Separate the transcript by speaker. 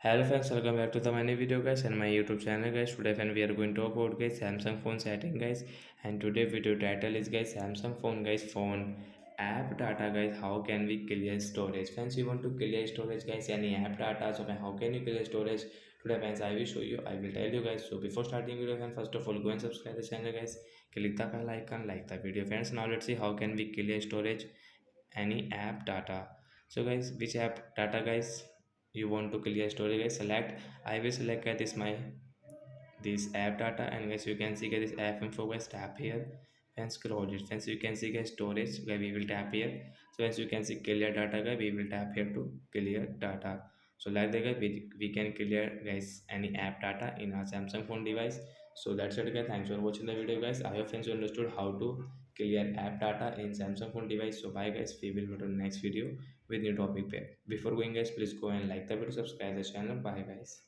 Speaker 1: Hello friends, welcome back to the my new video guys and my YouTube channel guys. Today friend we are going to talk about guys Samsung phone setting guys, and today video title is guys Samsung phone guys phone app data guys, how can we clear storage. Friends, you want to clear storage guys, any app data, so how can you clear storage today friends? I will show you, I will tell you guys. So before starting video friends, first of all go and subscribe the channel guys, click the bell icon, like the video friends. Now let's see how can we clear storage any app data. So guys, which app data guys you want to clear storage guys, select. I will select this my this app data, and guys you can see this app info guys, tap here and scroll it. Friends, you can see guys storage where we will tap here. So as you can see clear data guys, we will tap here to clear data. So like that guys, we can clear guys any app data in our Samsung phone device. So that's it guys, thanks for watching the video guys. I hope friends you understood how to clear app data in Samsung phone device. So bye guys, we will meet on the next video with new topic. Before going guys, please go and like the video, subscribe the channel. Bye guys.